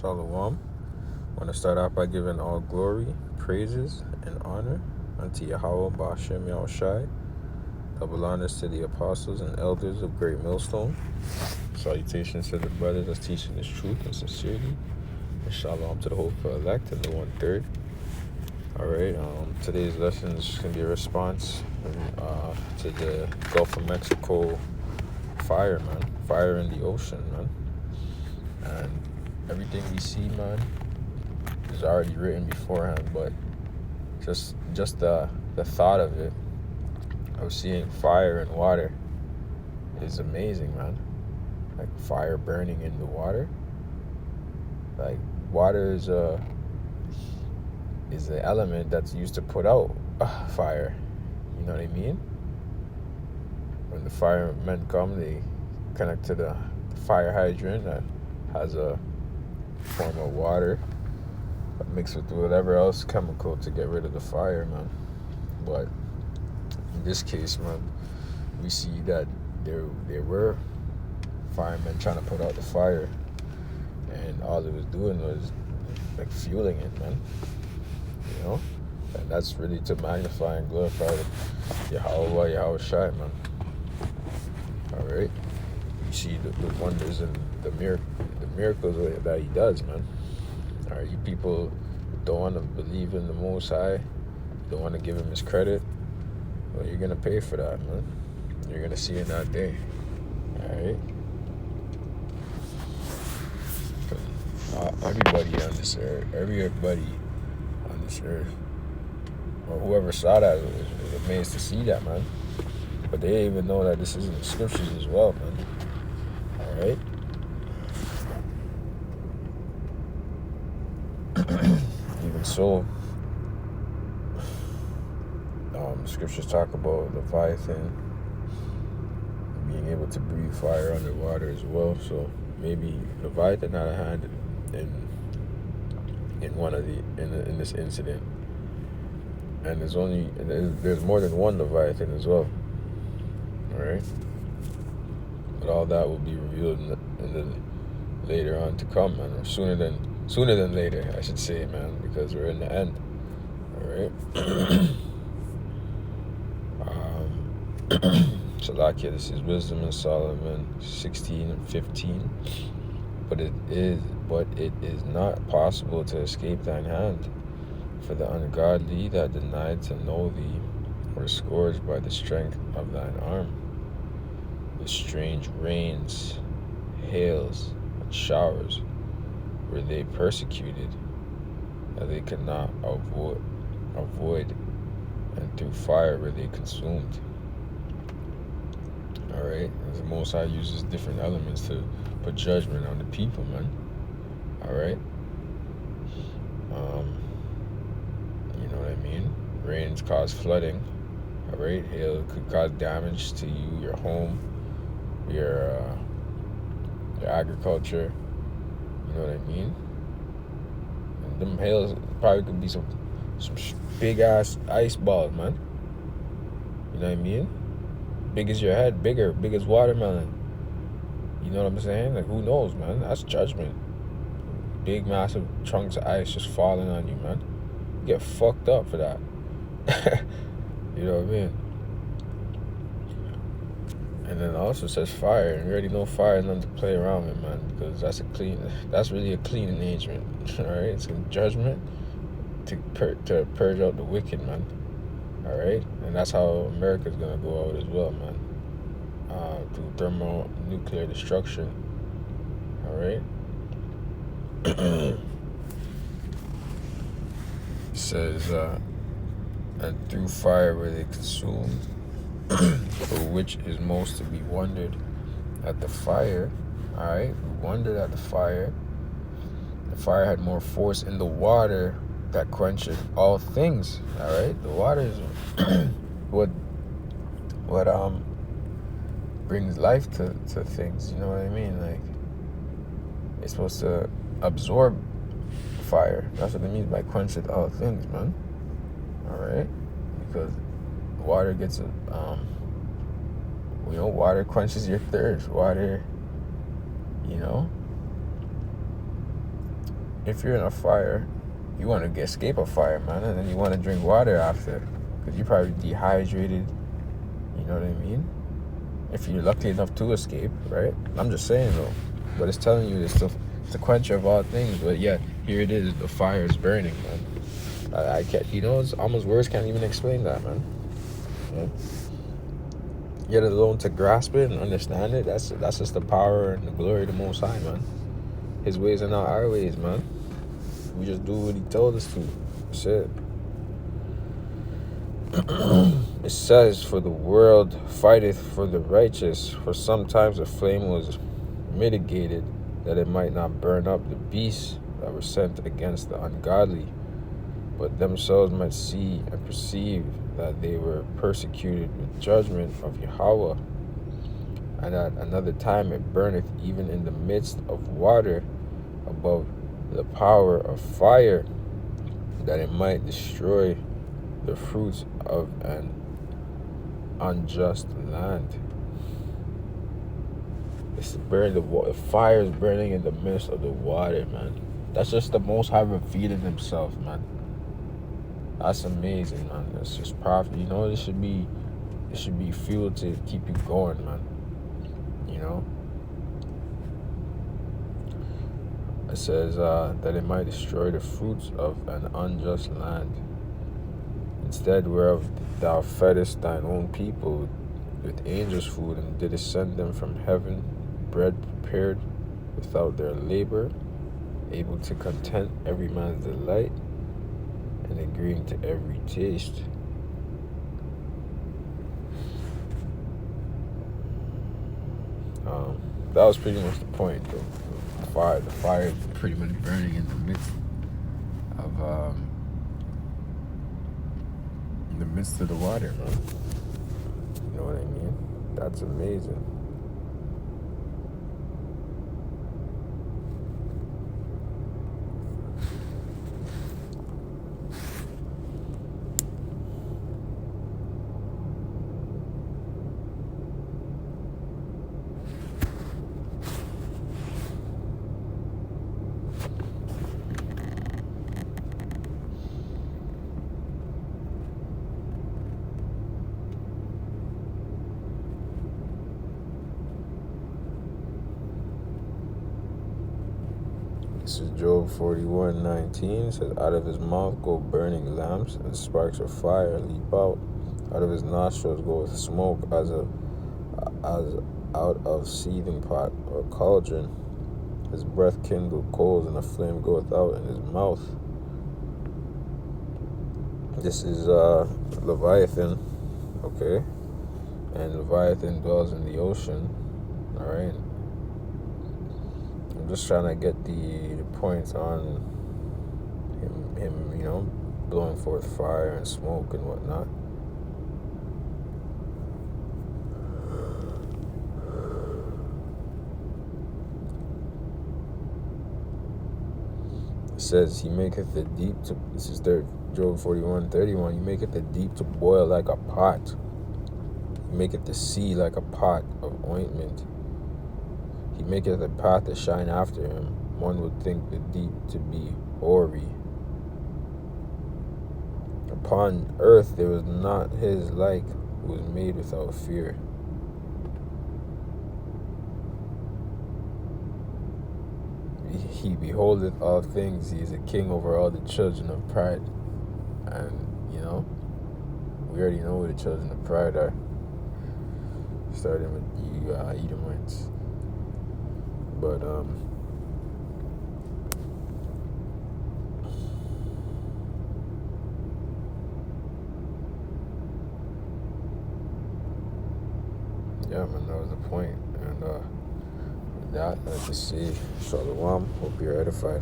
Shalom. I want to start off by giving all glory, praises, and honor unto Yahweh Ba'ashem Yahushai. Double honors to the apostles and elders of Great Millstone. Salutations to the brothers that's teaching this truth and sincerity. And shalom to the hopeful elect and the 1/3. Alright, today's lesson is going to be a response to the Gulf of Mexico fire, man. Fire in the ocean, man. And everything we see, man, is already written beforehand, but just the thought of it, of seeing fire and water, is amazing, man. Like fire burning in the water. Like water is the element that's used to put out fire. You know what I mean? When the firemen come, they connect to the fire hydrant that has a form of water mixed with whatever else chemical to get rid of the fire, man. But in this case, man, we see that there were firemen trying to put out the fire, and all it was doing was like fueling it, man. You know, and that's really to magnify and glorify Yahweh Yahushai, man. All right, you see the wonders and the miracles that he does, man. All right, you people don't want to believe in the Most High, don't want to give him his credit. Well, you're gonna pay for that, man. You're gonna see it that day. All right. Everybody on this earth, or whoever saw that is amazed to see that, man. But they didn't even know that this is in the scriptures as well, man. All right. Even so, scriptures talk about Leviathan being able to breathe fire underwater as well. So maybe Leviathan had a hand in this incident, and there's more than one Leviathan as well. All right, but all that will be revealed in the later on to come, man, or sooner than later, I should say, man, because we're in the end. All right. Salakia, this is Wisdom in Solomon 16 and 15. But it is not possible to escape thine hand, for the ungodly that denied to know thee were scourged by the strength of thine arm. With strange rains, hails, and showers were they persecuted, that they could not avoid, and through fire were they consumed. All right, the Most High uses different elements to put judgment on the people, man. All right. You know what I mean? Rains cause flooding. All right. Hail could cause damage to you, your home, your agriculture. You know what I mean? And them hails probably could be some big ass ice balls, man. You know what I mean? Big as your head, big as watermelon. You know what I'm saying? Like, who knows, man? That's judgment. Big, massive chunks of ice just falling on you, man. You get fucked up for that. You know what I mean? And then also says fire, and we already know fire is nothing to play around with, man, because that's really a clean arrangement. All right, it's a judgment to purge out the wicked, man. All right, and that's how America's gonna go out as well, man. Through thermonuclear destruction. All right. It says, and through fire were they consumed, for which is most to be wondered at the fire. All right, we wondered at the fire. The fire had more force in the water that quencheth all things. All right, the water is what brings life to things. You know what I mean? Like, it's supposed to absorb fire. That's what it means by quencheth all things, man. All right, because water gets water quenches your thirst. Water, if you're in a fire, you want to escape a fire, man, and then you want to drink water after, because you're probably dehydrated. You know what I mean? If you're lucky enough to escape, right? I'm just saying though, but it's telling you it's the quencher of all things. But yet here it is, the fire is burning, man. I can't, it's almost words can't even explain that, man. Yeah. Yet alone to grasp it and understand it, that's just the power and the glory of the Most High, man. His ways are not our ways, man. We just do what he told us to. That's it. It says, for the world fighteth for the righteous, for sometimes the flame was mitigated, that it might not burn up the beasts that were sent against the ungodly, but themselves might see and perceive that they were persecuted with judgment of Yahweh. And at another time it burneth even in the midst of water above the power of fire, that it might destroy the fruits of an unjust land. It's burning the fire is burning in the midst of the water, man. That's just the Most High revealing himself, man. That's amazing, man. That's just powerful. It should be fuel to keep you going, man. It says that it might destroy the fruits of an unjust land. Instead whereof thou feddest thine own people with angels' food, and didst send them from heaven bread prepared without their labor, able to content every man's delight, and agreeing to every taste. That was pretty much the point, though. The fire is pretty much burning in the midst of the water, man. You know what I mean? That's amazing. This is Job 41:19. It says, out of his mouth go burning lamps, and sparks of fire leap out. Out of his nostrils goeth smoke as out of seething pot or cauldron. His breath kindled coals, and a flame goeth out in his mouth. This is Leviathan, okay? And Leviathan dwells in the ocean, all right? I'm just trying to get the points on him, blowing forth fire and smoke and whatnot. It says, he maketh the deep to, this is Job 41:31, he maketh the deep to boil like a pot. He maketh the sea like a pot of ointment. He maketh a path to shine after him. One would think the deep to be hoary. Upon earth there was not his like, who was made without fear. He beholdeth all things. He is a king over all the children of pride. And, we already know who the children of pride are. Starting with you Edomites. But, yeah, man, that was the point. And with that, let's just say, Shalom. Hope you're edified.